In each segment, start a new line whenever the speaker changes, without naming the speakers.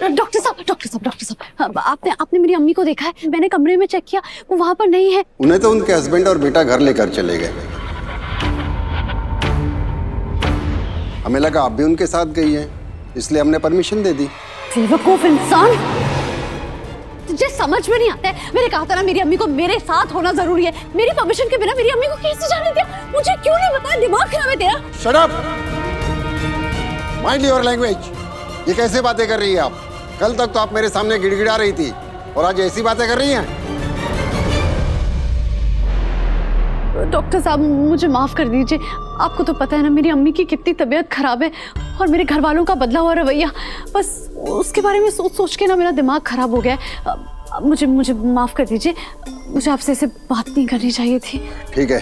Doctor साहब, doctor साहब, doctor साहब, आपने मेरी अम्मी को देखा है? मैंने कमरे में चेक किया, वो वहाँ पर नहीं है।
उन्हें तो उनके हस्बैंड और बेटा घर लेकर चले गए। हमें लगा आप भी उनके साथ गई हैं, इसलिए हमने परमिशन दे दी।
बेवकूफ इंसान, तुझे समझ में नहीं आता है। मैंने कहा था ना मेरी अम्मी को मेरे साथ होना जरूरी है। मेरी परमिशन के बिना मेरी अम्मी को कैसे जाने दिया? मुझे क्यों नहीं बताया? दिमाग खराब है तेरा।
Shut up, mind your language. ये कैसे बातें कर रही है आप? कल तक तो आप मेरे सामने गिड़गिड़ा रही थी और आज ऐसी बातें कर रही हैं।
डॉक्टर साहब, मुझे माफ कर दीजिए। आपको तो पता है ना मेरी अम्मी की कितनी तबीयत खराब है और मेरे घर वालों का बदला हुआ रवैया, बस उसके बारे में सोच सोच के ना मेरा दिमाग खराब हो गया है। मुझे माफ कर दीजिए। मुझे आपसे ऐसे बात नहीं करनी चाहिए थी।
ठीक है,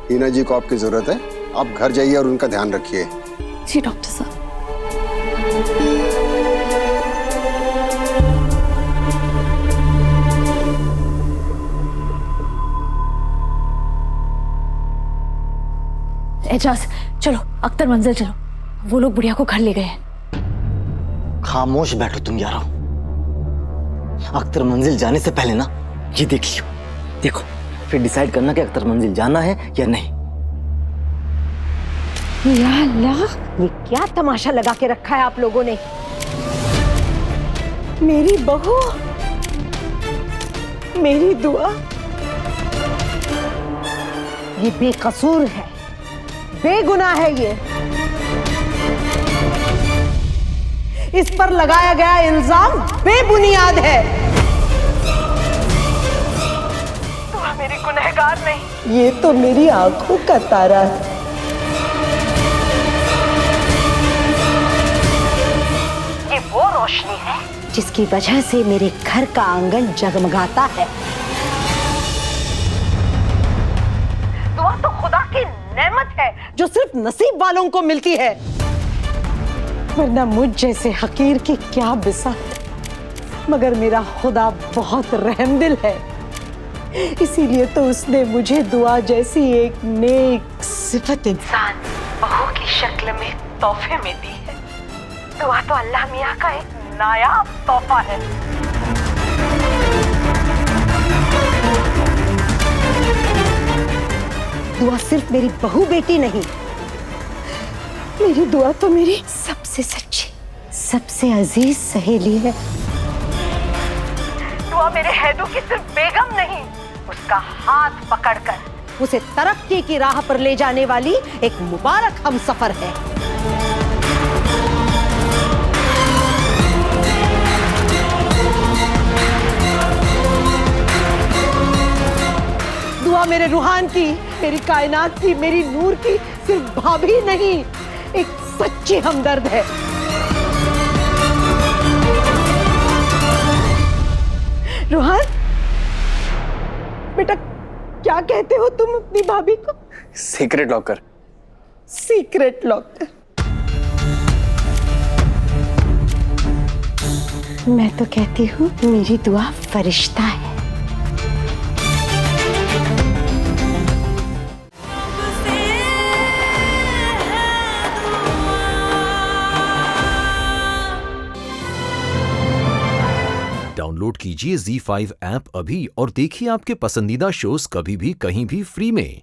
हीना जी को आपकी जरूरत है, आप घर जाइए और उनका ध्यान रखिए।
जी डॉक्टर साहब। एजाज, चलो अख्तर मंजिल चलो, वो लोग बुढ़िया को घर ले गए हैं।
खामोश बैठो तुम यारो। अख्तर मंजिल जाने से पहले ना ये देख लियो, देखो फिर डिसाइड करना कि अख्तर मंजिल जाना है या नहीं।
या अल्लाह, ये क्या तमाशा लगा के रखा है आप लोगों ने? मेरी बहू, मेरी दुआ, ये बेकसूर है, बेगुनाह है। ये इस पर लगाया गया इल्जाम बेबुनियाद है। दुआ मेरी गुनहगार नहीं, ये तो मेरी आंखों का तारा है। ये वो रोशनी है जिसकी वजह से मेरे घर का आंगन जगमगाता है। दुआ तो खुदा की नेमत है जो सिर्फ नसीब वालों को मिलती है, वरना मुझ जैसे हकीर की क्या बिसात। मगर मेरा खुदा बहुत रहमदिल है, इसीलिए तो उसने मुझे दुआ जैसी एक नेक सिफत इंसान बहू की शक्ल में तोहफे में दी है। दुआ तो अल्लाह मियाँ का एक नायाब तोहफा है। दुआ सिर्फ मेरी बहू बेटी नहीं, मेरी दुआ तो मेरी सबसे सच्ची, सबसे अजीज सहेली है। दुआ मेरे हैदू की सिर्फ बेगम नहीं, उसका हाथ पकड़कर उसे तरक्की की राह पर ले जाने वाली एक मुबारक हमसफर है। दुआ मेरे रूहान की, मेरी कायनात की, मेरी नूर की सिर्फ भाभी नहीं, एक सच्ची हमदर्द है। रूहान बेटा, क्या कहते हो तुम अपनी भाभी को?
Secret locker.
Secret locker? मैं तो कहती हूँ मेरी दुआ फरिश्ता है।
डाउनलोड कीजिए ZEE5 ऐप अभी और देखिए आपके पसंदीदा शोज कभी भी कहीं भी फ्री में।